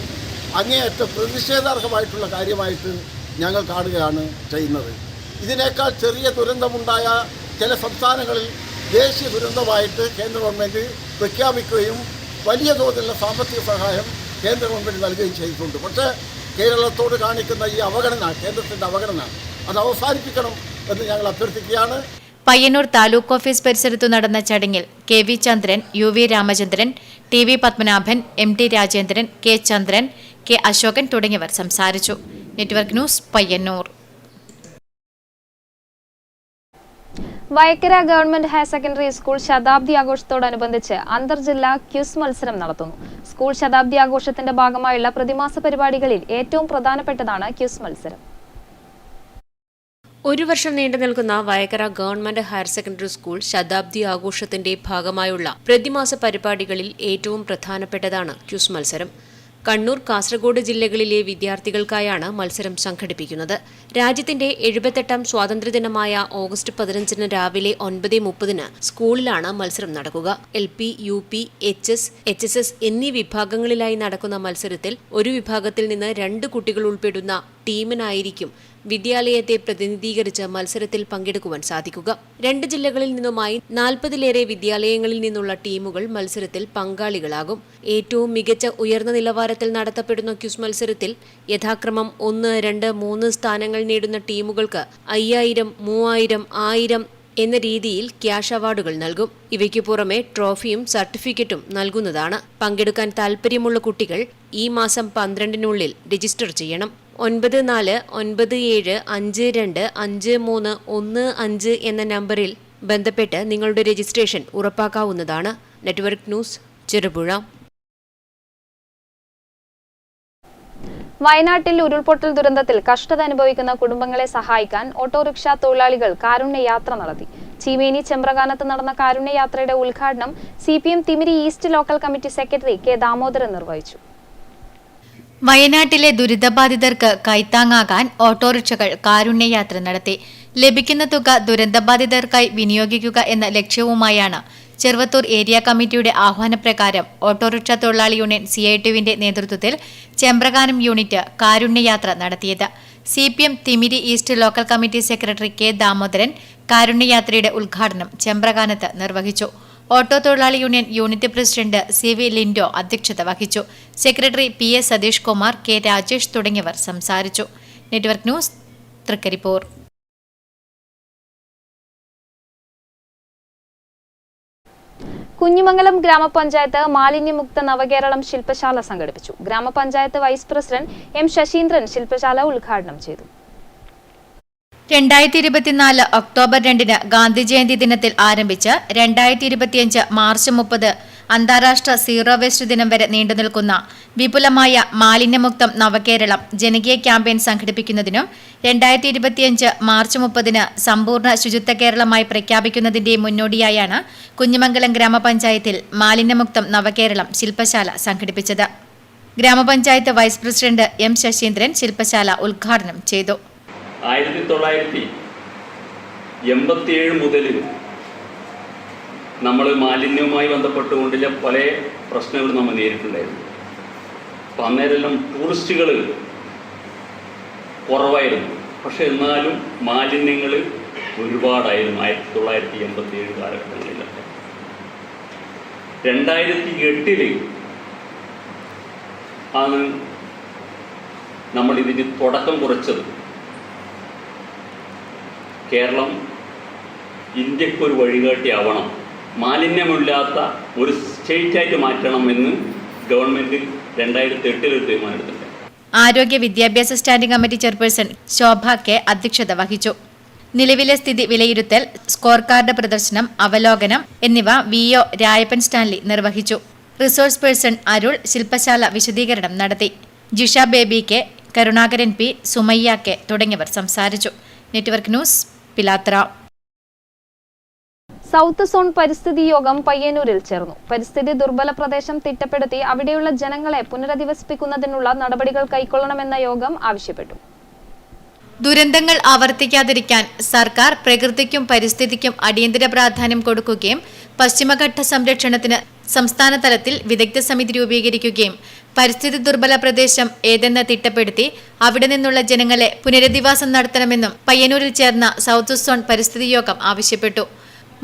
അങ്ങേയറ്റം പ്രതിഷേധാർഹമായിട്ടുള്ള കാര്യമായിട്ട് ഞങ്ങൾ കാണുകയാണ് ചെയ്യുന്നത്. ഇതിനേക്കാൾ ചെറിയ ദുരന്തമുണ്ടായ ചില സംസ്ഥാനങ്ങളിൽ ദേശീയ ദുരന്തമായിട്ട് കേന്ദ്ര ഗവൺമെന്റ് പ്രഖ്യാപിക്കുകയും വലിയ തോതിലുള്ള സാമ്പത്തിക സഹായം കേന്ദ്ര ഗവൺമെന്റ് നൽകുകയും ചെയ്തിട്ടുണ്ട്. പക്ഷേ കേരളത്തോട് കാണിക്കുന്ന ഈ അവഗണന, കേന്ദ്രത്തിൻ്റെ അവഗണന, അത് അവസാനിപ്പിക്കണം എന്ന് ഞങ്ങൾ അഭ്യർത്ഥിക്കുകയാണ്. പയ്യന്നൂർ താലൂക്ക് ഓഫീസ് പരിസരത്തു നടന്ന ചടങ്ങിൽ KV ചന്ദ്രൻ, UV Ramachandran, TV Padmanabhan, MT Rajendran, K ചന്ദ്രൻ, K അശോകൻ തുടങ്ങിയവർ സംസാരിച്ചു. Network news, Payyanur. Vayakkara government higher secondary school ശതാബ്ദി ആഘോഷത്തോടനുബന്ധിച്ച് അന്തർജില്ലാ ക്വിസ് മത്സരം നടത്തുന്നു. സ്കൂൾ ശതാബ്ദി ആഘോഷത്തിന്റെ ഭാഗമായുള്ള പ്രതിമാസ പരിപാടികളിൽ ഏറ്റവും പ്രധാനപ്പെട്ടതാണ് ക്വിസ് മത്സരം. ഒരു വർഷം നീണ്ടു നിൽക്കുന്ന Vayakkara government higher secondary school ശതാബ്ദി ആഘോഷത്തിന്റെ ഭാഗമായുള്ള പ്രതിമാസ പരിപാടികളിൽ ഏറ്റവും പ്രധാനപ്പെട്ടതാണ് ക്വിസ് മത്സരം. കണ്ണൂർ, കാസർഗോഡ് ജില്ലകളിലെ വിദ്യാർത്ഥികൾക്കായാണ് മത്സരം സംഘടിപ്പിക്കുന്നത്. രാജ്യത്തിന്റെ 78ാം സ്വാതന്ത്ര്യദിനമായ ഓഗസ്റ്റ് 15 രാവിലെ 9:30 സ്കൂളിലാണ് മത്സരം നടക്കുക. LP, UP, HS, HSS എന്നീ വിഭാഗങ്ങളിലായി നടക്കുന്ന മത്സരത്തിൽ ഒരു വിഭാഗത്തിൽ നിന്ന് 2 കുട്ടികൾ ഉൾപ്പെടുന്ന ടീമിനായിരിക്കും വിദ്യാലയത്തെ പ്രതിനിധീകരിച്ച് മത്സരത്തിൽ പങ്കെടുക്കുവാൻ സാധിക്കുക. 2 ജില്ലകളിൽ നിന്നുമായി 40-ലേറെ വിദ്യാലയങ്ങളിൽ നിന്നുള്ള ടീമുകൾ മത്സരത്തിൽ പങ്കാളികളാകും. ഏറ്റവും മികച്ച ഉയർന്ന നിലവാരത്തിൽ നടത്തപ്പെടുന്ന ക്വിസ് മത്സരത്തിൽ യഥാക്രമം 1, 2, 3 സ്ഥാനങ്ങൾ നേടുന്ന ടീമുകൾക്ക് 5000, 3000, 1000 എന്ന രീതിയിൽ ക്യാഷ് അവാർഡുകൾ നൽകും. ഇവയ്ക്കു പുറമെ ട്രോഫിയും സർട്ടിഫിക്കറ്റും നൽകുന്നതാണ്. പങ്കെടുക്കാൻ താൽപ്പര്യമുള്ള കുട്ടികൾ ഈ മാസം 12-നുള്ളിൽ രജിസ്റ്റർ ചെയ്യണം. 9457525315 എന്ന നമ്പറിൽ ബന്ധപ്പെട്ട് നിങ്ങളുടെ രജിസ്ട്രേഷൻ ഉറപ്പാക്കാവുന്നതാണ്. Network news, Cherupuzha. വയനാട്ടിൽ ഉരുൾപൊട്ടൽ ദുരന്തത്തിൽ കഷ്ടത അനുഭവിക്കുന്ന കുടുംബങ്ങളെ സഹായിക്കാൻ ഓട്ടോറിക്ഷ തൊഴിലാളികൾ കാരുണ്യയാത്ര നടത്തി. ചീമേനി ചെമ്പ്രകാനത്ത് നടന്ന കാരുണ്യയാത്രയുടെ ഉദ്ഘാടനം CPM Thimiri east local committee secretary K. Damodaran നിർവഹിച്ചു. വയനാട്ടിലെ ദുരിതബാധിതർക്ക് കൈത്താങ്ങാകാൻ ഓട്ടോറിക്ഷകൾ കാരുണ്യയാത്ര നടത്തി. ലഭിക്കുന്ന തുക ദുരന്തബാധിതർക്കായി വിനിയോഗിക്കുക എന്ന ലക്ഷ്യവുമായാണ് ചെറുവത്തൂർ ഏരിയ കമ്മിറ്റിയുടെ ആഹ്വാനപ്രകാരം ഓട്ടോറിക്ഷ തൊഴിലാളി യൂണിയൻ CITUവിന്റെ നേതൃത്വത്തിൽ ചെമ്പ്രകാനം യൂണിറ്റ് കാരുണ്യയാത്ര നടത്തിയത്. CPM Thimiri east local committee secretary K. Damodaran കാരുണ്യയാത്രയുടെ ഉദ്ഘാടനം ചെമ്പ്രകാനത്ത് നിർവഹിച്ചു. ഓട്ടോ തൊഴിലാളി union unit president CV Lindo അധ്യക്ഷത വഹിച്ചു. Secretary PS Satheesh Kumar, K. Rajesh തുടങ്ങിയവർ സംസാരിച്ചു. Network news, Trikaripur. കുഞ്ഞിമംഗലം ഗ്രാമപഞ്ചായത്ത് മാലിന്യമുക്ത നവകേരളം ശില്പശാല സംഘടിപ്പിച്ചു. ഗ്രാമപഞ്ചായത്ത് വൈസ് പ്രസിഡന്റ് M. ശശീന്ദ്രൻ ശില്പശാല ഉദ്ഘാടനം ചെയ്തു. 2024 ഒക്ടോബർ 2 ഗാന്ധി ജയന്തി ദിനത്തിൽ ആരംഭിച്ച് 2025 മാർച്ച് 30 അന്താരാഷ്ട്ര സീറോ വേസ്റ്റ് ദിനം വരെ നീണ്ടുനിൽക്കുന്ന വിപുലമായ മാലിന്യമുക്തം നവകേരളം ജനകീയ ക്യാമ്പയിൻ സംഘടിപ്പിക്കുന്നതിനും 2025 മാർച്ച് 30 സമ്പൂർണ്ണ ശുചിത്വ കേരളമായി പ്രഖ്യാപിക്കുന്നതിന്റെ മുന്നോടിയായാണ് കുഞ്ഞിമംഗലം ഗ്രാമപഞ്ചായത്തിൽ മാലിന്യമുക്തം നവകേരളം ശില്പശാല സംഘടിപ്പിച്ചത്. ഗ്രാമപഞ്ചായത്ത് വൈസ് പ്രസിഡന്റ് M. ശശീന്ദ്രൻ ശില്പശാല ഉദ്ഘാടനം ചെയ്തു. 1987 മുതൽ നമ്മൾ മാലിന്യവുമായി ബന്ധപ്പെട്ടുകൊണ്ടുള്ള പല പ്രശ്നങ്ങളും നമ്മൾ നേരിട്ടുണ്ടായിരുന്നു. അപ്പം അന്നേരമെല്ലാം ടൂറിസ്റ്റുകൾ കുറവായിരുന്നു. പക്ഷെ എന്നാലും മാലിന്യങ്ങൾ ഒരുപാടായിരുന്നു 1987 കാലഘട്ടങ്ങളിലൊക്കെ. 2008 ആണ് നമ്മളിതിന് തുടക്കം കുറിച്ചത്. കേരളം ഇന്ത്യക്കൊരു വഴികാട്ടിയാവണം, മാലിന്യമില്ലാത്ത ഒരു സ്റ്റേറ്റായിട്ട് മാറ്റണമെന്ന് ഗവൺമെന്റ് 2008 ഒരു തീരുമാനമെടുത്തിട്ടുണ്ട്. ആരോഗ്യ വിദ്യാഭ്യാസ സ്റ്റാൻഡിംഗ് കമ്മിറ്റി ചെയർപേഴ്സൺ ശോഭ K. അധ്യക്ഷത വഹിച്ചു. നിലവിലെ സ്ഥിതി വിലയിരുത്തൽ, സ്കോർ കാർഡ് പ്രദർശനം, അവലോകനം എന്നിവ VO രായപ്പൻ സ്റ്റാൻലി നിർവഹിച്ചു. റിസോഴ്സ് പേഴ്സൺ അരുൾ ശില്പശാല വിശദീകരണം നടത്തി. Jisha Baby K., Karunakaran P., Sumayya K. തുടങ്ങിയവർ സംസാരിച്ചു. Network news, Pilathra. South zone പരിസ്ഥിതി യോഗം പയ്യന്നൂരിൽ ചേർന്നു. പരിസ്ഥിതി ദുർബല പ്രദേശം തിട്ടപ്പെടുത്തി അവിടെയുള്ള ജനങ്ങളെ പുനരധിവസിപ്പിക്കുന്നതിനുള്ള നടപടികൾ കൈക്കൊള്ളണമെന്ന യോഗം ആവശ്യപ്പെട്ടു. ദുരന്തങ്ങൾ ആവർത്തിക്കാതിരിക്കാൻ സർക്കാർ പ്രകൃതിക്കും പരിസ്ഥിതിക്കും അടിയന്തര പ്രാധാന്യം കൊടുക്കുകയും പശ്ചിമഘട്ട സംരക്ഷണത്തിന് സംസ്ഥാന തലത്തിൽ വിദഗ്ധ സമിതി രൂപീകരിക്കുകയും പരിസ്ഥിതി ദുർബല പ്രദേശം ഏതെന്ന് തിട്ടപ്പെടുത്തി അവിടെ നിന്നുള്ള ജനങ്ങളെ പുനരധിവാസം നടത്തണമെന്നും പയ്യന്നൂരിൽ ചേർന്ന സൗത്ത് സോൺ പരിസ്ഥിതി യോഗം ആവശ്യപ്പെട്ടു.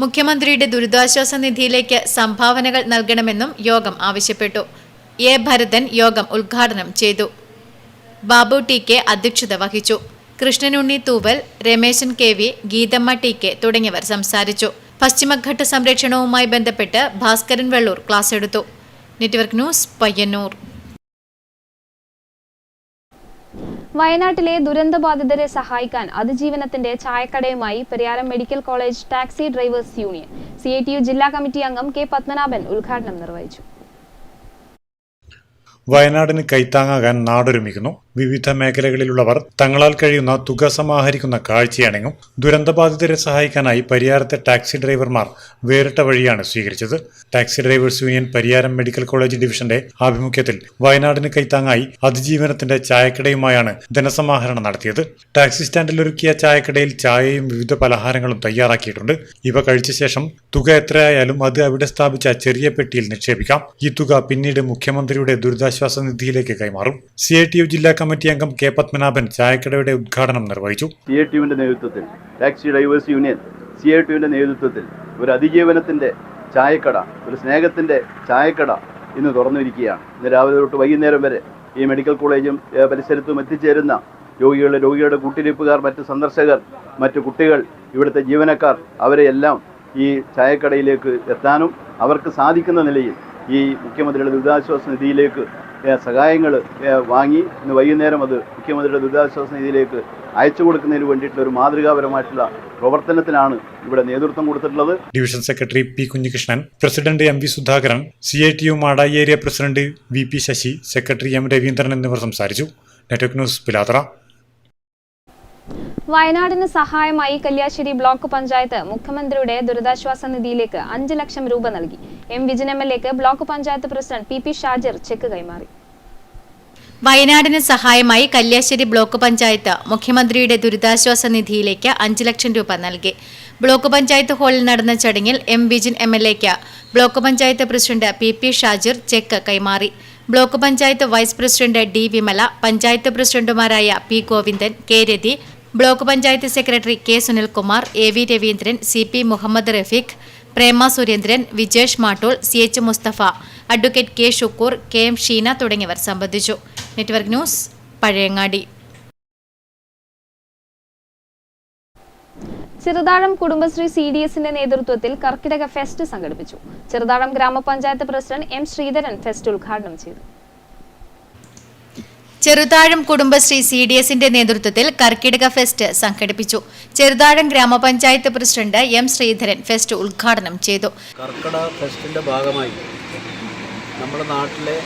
മുഖ്യമന്ത്രിയുടെ ദുരിതാശ്വാസ നിധിയിലേക്ക് സംഭാവനകൾ നൽകണമെന്നും യോഗം ആവശ്യപ്പെട്ടു. A. ഭരതൻ യോഗം ഉദ്ഘാടനം ചെയ്തു. ബാബു TK അധ്യക്ഷത വഹിച്ചു. കൃഷ്ണനുണ്ണി തൂവൽ, രമേശൻ KV, ഗീതമ്മ TK തുടങ്ങിയവർ സംസാരിച്ചു. പശ്ചിമഘട്ട സംരക്ഷണവുമായി ബന്ധപ്പെട്ട് ഭാസ്കരൻ വെള്ളൂർ ക്ലാസ് എടുത്തു. Network news, Payyanur. വയനാട്ടിലെ ദുരന്തബാധിതരെ സഹായിക്കാൻ അതിജീവനത്തിന്റെ ചായക്കടയുമായി Pariyaram medical college taxi drivers union CITU ജില്ലാ കമ്മിറ്റി അംഗം K. പത്മനാഭൻ ഉദ്ഘാടനം നിർവഹിച്ചു. വയനാടിന് കൈത്താങ്ങാകാൻ നാടൊരുമിക്കുന്നു. വിവിധ മേഖലകളിലുള്ളവർ തങ്ങളാൽ കഴിയുന്ന തുക സമാഹരിക്കുന്ന കാഴ്ചയാണെങ്കിലും ദുരന്തബാധിതരെ സഹായിക്കാനായി പരിയാരത്തെ ടാക്സി ഡ്രൈവർമാർ വേറിട്ട വഴിയാണ് സ്വീകരിച്ചത്. Taxi drivers union Pariyaram medical college ഡിവിഷന്റെ ആഭിമുഖ്യത്തിൽ വയനാടിന് കൈത്താങ്ങായി അതിജീവനത്തിന്റെ ചായക്കടയുമായാണ് ധനസമാഹരണം നടത്തിയത്. ടാക്സി സ്റ്റാൻഡിൽ ഒരുക്കിയ ചായക്കടയിൽ ചായയും വിവിധ പലഹാരങ്ങളും തയ്യാറാക്കിയിട്ടുണ്ട്. ഇവ കഴിച്ച ശേഷം തുക എത്രയായാലും അത് അവിടെ സ്ഥാപിച്ച ചെറിയ പെട്ടിയിൽ നിക്ഷേപിക്കാം. ഈ തുക പിന്നീട് മുഖ്യമന്ത്രിയുടെ ദുരിതാശ്വാസ നിധിയിലേക്ക് കൈമാറും. CITU ജില്ലാ കമ്മിറ്റി അംഗം K. പത്മനാഭൻ ചായക്കടയുടെ ഉദ്ഘാടനം നിർവഹിച്ചു. CITUവിന്റെ നേതൃത്വത്തിൽ ടാക്സി ഡ്രൈവേഴ്സ് യൂണിയൻ CITUവിന്റെ നേതൃത്വത്തിൽ ഒരു അതിജീവനത്തിന്റെ ചായക്കട, ഒരു സ്നേഹത്തിന്റെ ചായക്കട ഇന്ന് തുറന്നിരിക്കുകയാണ്. ഇന്ന് രാവിലെ തൊട്ട് വൈകുന്നേരം വരെ ഈ മെഡിക്കൽ കോളേജും പരിസരത്തും എത്തിച്ചേരുന്ന രോഗികളുടെ കൂട്ടിരിപ്പുകാർ, മറ്റ് സന്ദർശകർ, മറ്റു കുട്ടികൾ, ഇവിടുത്തെ ജീവനക്കാർ, അവരെയെല്ലാം ഈ ചായക്കടയിലേക്ക് എത്താനും അവർക്ക് സാധിക്കുന്ന നിലയിൽ ഈ മുഖ്യമന്ത്രിയുടെ ദുരിതാശ്വാസ നിധിയിലേക്ക് സഹായങ്ങൾ വാങ്ങി ഇന്ന് വൈകുന്നേരം അത് മുഖ്യമന്ത്രിയുടെ ദുരിതാശ്വാസ നിധിയിലേക്ക് അയച്ചു കൊടുക്കുന്നതിന് വേണ്ടിയിട്ടുള്ള ഒരു മാതൃകാപരമായിട്ടുള്ള പ്രവർത്തനത്തിനാണ് ഇവിടെ നേതൃത്വം കൊടുത്തിട്ടുള്ളത്. Division secretary P. Kunhikrishnan, president MV Sudhakaran, CITU Madayi area president VP Sasi, secretary M. Raveendran എന്നിവർ സംസാരിച്ചു. Network news Pilathara. വയനാടിന് സഹായമായി കല്യാശ്ശേരി ബ്ലോക്ക് പഞ്ചായത്ത് മുഖ്യമന്ത്രിയുടെ ദുരിതാശ്വാസ നിധിയിലേക്ക് 5 ലക്ഷം രൂപ നൽകി. എം വിജിൻ എംഎൽഎക്ക് block panchayat president P Shajir cheque കൈമാറി. വയനാടിന് സഹായമായി കല്യാശ്ശേരി ബ്ലോക്ക് പഞ്ചായത്ത് മുഖ്യമന്ത്രിയുടെ ദുരിതാശ്വാസ നിധിയിലേക്ക് 5 ലക്ഷം രൂപ നൽകി. ബ്ലോക്ക് പഞ്ചായത്ത് ഹാളിൽ നടന്ന ചടങ്ങിൽ എം വിജിൻ എംഎൽഎക്ക് block panchayat president P Shajir cheque കൈമാറി. Block panchayat vice president D Vimala, panchayat പ്രസിഡന്റുമാരായ P Govindan, K Rathi, block panchayat secretary K Sunilkumar, A V Raveendran, C P Muhammad Rafeeq, Prema Surendran, Vijesh Mattool, C H Musthafa, advocate K Shukoor, K M Sheena തുടങ്ങിയവർ സംബന്ധിച്ചു. Network news Pazhayangadi. ചെറുതാഴം കുടുംബശ്രീ CDSന്റെ നേതൃത്വത്തിൽ കർക്കിടക ഫെസ്റ്റ് സംഘടിപ്പിച്ചു. ചെറുതാഴം ഗ്രാമപഞ്ചായത്ത് പ്രസിഡന്റ് എം ശ്രീധരൻ ഫെസ്റ്റ് ഉദ്ഘാടനം ചെയ്തു. ചെറുതാഴം കുടുംബശ്രീ CDSന്റെ നേതൃത്വത്തിൽ കർക്കിടക ഫെസ്റ്റ് സംഘടിപ്പിച്ചു. ചെറുതാഴം ഗ്രാമപഞ്ചായത്ത് പ്രസിഡന്റ് എം ശ്രീധരൻ ഫെസ്റ്റ് ഉദ്ഘാടനം ചെയ്തു. കർക്കിടക ഫെസ്റ്റിന്റെ ഭാഗമായി നമ്മുടെ നാട്ടിലെ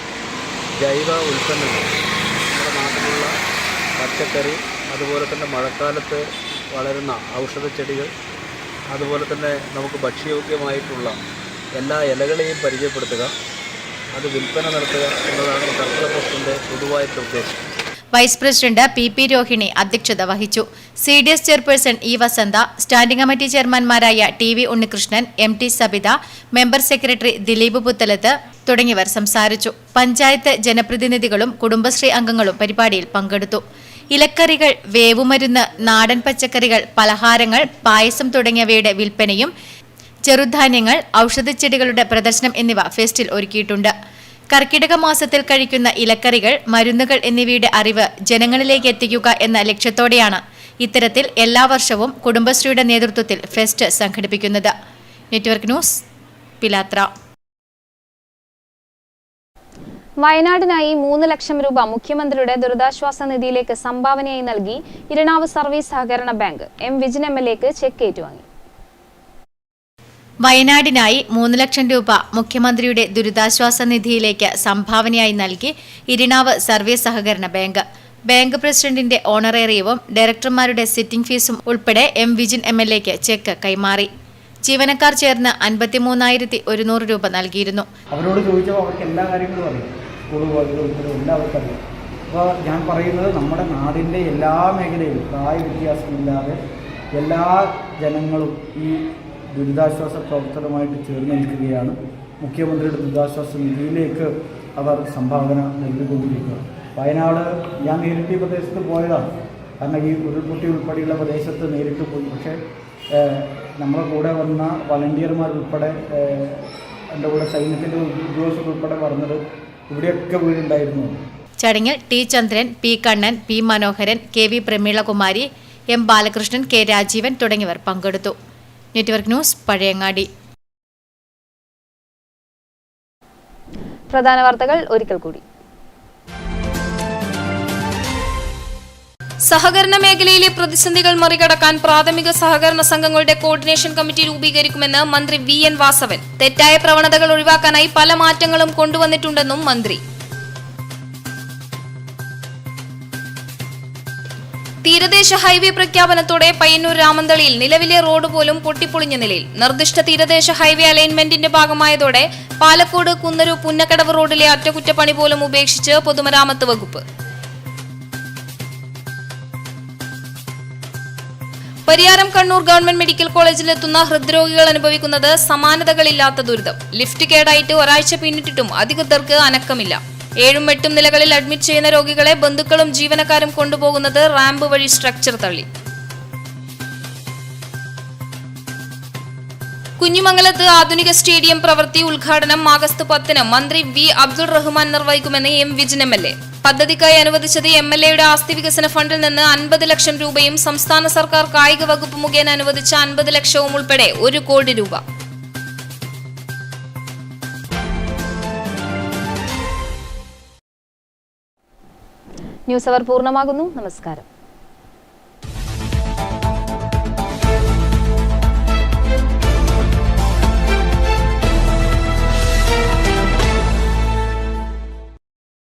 ജൈവ ഉൽപ്പന്നങ്ങൾ, നമ്മുടെ നാട്ടിലുള്ള പച്ചക്കറി, അതുപോലെ തന്നെ മഴക്കാലത്ത് വളരുന്ന ഔഷധച്ചെടികൾ, അതുപോലെ തന്നെ നമുക്ക് ഭക്ഷ്യയോഗ്യമായിട്ടുള്ള എല്ലാ ഇലകളെയും പരിചയപ്പെടുത്തുക, അത് വിൽപ്പന നടത്തുക എന്നതാണ് കർക്കിടക ഫെസ്റ്റിന്റെ പൊതുവായിട്ടുള്ള ഉദ്ദേശം. വൈസ് പ്രസിഡന്റ് പി രോഹിണി അധ്യക്ഷത വഹിച്ചു. CDS chairperson E Vasantha, standing committee ചെയർമാൻമാരായ TV Unnikrishnan, MT Sabitha, member secretary Dileep Puthalath തുടങ്ങിയവർ സംസാരിച്ചു. പഞ്ചായത്ത് ജനപ്രതിനിധികളും കുടുംബശ്രീ അംഗങ്ങളും പരിപാടിയിൽ പങ്കെടുത്തു. ഇലക്കറികൾ, വേവുമരുന്ന്, നാടൻ പച്ചക്കറികൾ, പലഹാരങ്ങൾ, പായസം തുടങ്ങിയവയുടെ വിൽപ്പനയും ചെറുധാന്യങ്ങൾ, ഔഷധച്ചെടികളുടെ പ്രദർശനം എന്നിവ ഫെസ്റ്റിൽ ഒരുക്കിയിട്ടുണ്ട്. കർക്കിടക മാസത്തിൽ കഴിക്കുന്ന ഇലക്കറികൾ, മരുന്നുകൾ എന്നിവയുടെ അറിവ് ജനങ്ങളിലേക്ക് എത്തിക്കുക എന്ന ലക്ഷ്യത്തോടെയാണ് ഇത്തരത്തിൽ എല്ലാ വർഷവും കുടുംബശ്രീയുടെ നേതൃത്വത്തിൽ ഫെസ്റ്റ് സംഘടിപ്പിക്കുന്നത്. നെറ്റ്വർക്ക് ന്യൂസ് പിലാത്ര. വയനാടിനായി 3 ലക്ഷം രൂപ മുഖ്യമന്ത്രിയുടെ ദുരിതാശ്വാസ നിധിയിലേക്ക് സംഭാവനയായി നൽകി ഇരണാവ് സർവീസ് സഹകരണ ബാങ്ക്. എം വിജിൻ എംഎൽഎക്ക് ചെക്ക് ഏറ്റുവാങ്ങി. വയനാടിനായി 3 ലക്ഷം രൂപ മുഖ്യമന്ത്രിയുടെ ദുരിതാശ്വാസ നിധിയിലേക്ക് സംഭാവനയായി നൽകി ഇരിണാവ് സർവീസ് സഹകരണ ബാങ്ക്. ബാങ്ക് പ്രസിഡന്റിന്റെ ഓണറേറിയവും ഡയറക്ടർമാരുടെ സിറ്റിംഗ് ഫീസും ഉൾപ്പെടെ എം വിജിൻ എംഎൽഎക്ക് ചെക്ക് കൈമാറി. ജീവനക്കാർ ചേർന്ന് 53,100 രൂപ നൽകിയിരുന്നു. അവരോട് ചോദിച്ചപ്പോൾ അവർക്ക് എല്ലാ കാര്യങ്ങളും അറിയാം, സ്കൂൾ ഉൾപ്പെടെ എല്ലാവർക്കും അറിയാം. അപ്പോൾ ഞാൻ പറയുന്നത് നമ്മുടെ നാടിൻ്റെ എല്ലാ മേഖലയിലും പ്രായ വ്യത്യാസമില്ലാതെ എല്ലാ ജനങ്ങളും ഈ ദുരിതാശ്വാസ പ്രവർത്തനവുമായിട്ട് ചേർന്ന് നിൽക്കുകയാണ്. മുഖ്യമന്ത്രിയുടെ ദുരിതാശ്വാസ നിധിയിലേക്ക് അവർ സംഭാവന നൽകിക്കൊണ്ടിരിക്കുക. വയനാട് ഞാൻ നേരിട്ട് ഈ പ്രദേശത്ത് പോയതാണ്, കാരണം ഈ ഉരുൾപൊട്ടി ഉൾപ്പെടെയുള്ള പ്രദേശത്ത് നേരിട്ട് പോയി. പക്ഷേ നമ്മുടെ കൂടെ വന്ന വളണ്ടിയർമാരുൾപ്പെടെ എൻ്റെ കൂടെ സൈന്യത്തിൻ്റെ ഉദ്യോഗസ്ഥർ ഉൾപ്പെടെ പറഞ്ഞത് ഇവിടെയൊക്കെ വീടുണ്ടായിരുന്നു. ചടങ്ങിൽ ടി ചന്ദ്രൻ, പി കണ്ണൻ, പി മനോഹരൻ, KV Pramilakumari, M Balakrishnan, K Rajeevan തുടങ്ങിയവർ പങ്കെടുത്തു. Network news Pazhayangadi. പ്രധാന വാർത്തകൾ ഒരിക്കൽ കൂടി. സഹകരണ മേഖലയിലെ പ്രതിസന്ധികൾ മറികടക്കാൻ പ്രാഥമിക സഹകരണ സംഘങ്ങളുടെ കോർഡിനേഷൻ കമ്മിറ്റി രൂപീകരിക്കുമെന്ന് മന്ത്രി VN വാസവൻ. തെറ്റായ പ്രവണതകൾ ഒഴിവാക്കാനായി പല മാറ്റങ്ങളും കൊണ്ടുവന്നിട്ടുണ്ടെന്നും മന്ത്രി. തീരദേശ ഹൈവേ പ്രഖ്യാപനത്തോടെ പയ്യന്നൂർ രാമന്തളിയിൽ നിലവിലെ റോഡ് പോലും പൊട്ടിപ്പൊളിഞ്ഞ നിലയിൽ. നിർദ്ദിഷ്ട തീരദേശ ഹൈവേ അലൈൻമെന്റിന്റെ ഭാഗമായതോടെ പാലക്കോട് കുന്നരു പുന്നക്കടവ് റോഡിലെ അറ്റകുറ്റപ്പണി പോലും ഉപേക്ഷിച്ച് പൊതുമരാമത്ത് വകുപ്പ്. പരിയാരം കണ്ണൂർ ഗവൺമെന്റ് മെഡിക്കൽ കോളേജിലെത്തുന്ന ഹൃദ്രോഗികൾ അനുഭവിക്കുന്നത് സമാനതകളില്ലാത്ത ദുരിതം. ലിഫ്റ്റ് കേടായിട്ട് ഒരാഴ്ച പിന്നിട്ടിട്ടും അധികൃതർക്ക് അനക്കമില്ല. 7ഉം 8ഉം നിലകളിൽ അഡ്മിറ്റ് ചെയ്യുന്ന രോഗികളെ ബന്ധുക്കളും ജീവനക്കാരും കൊണ്ടുപോകുന്നത് റാമ്പ് വഴി സ്ട്രക്ചർ തള്ളി. കുഞ്ഞിമംഗലത്ത് ആധുനിക സ്റ്റേഡിയം പ്രവൃത്തി ഉദ്ഘാടനം ആഗസ്റ്റ് 10 മന്ത്രി V Abdul Rahman നിർവഹിക്കുമെന്ന് M Vijin MLA. പദ്ധതിക്കായി അനുവദിച്ചത് MLAയുടെ ആസ്തി വികസന ഫണ്ടിൽ നിന്ന് 50 ലക്ഷം രൂപയും സംസ്ഥാന സർക്കാർ കായിക വകുപ്പ് മുഖേന അനുവദിച്ച 50 ലക്ഷവും ഉൾപ്പെടെ 1 കോടി രൂപ. ന്യൂസ് അവർ പൂർണ്ണമാകുന്നു. നമസ്കാരം.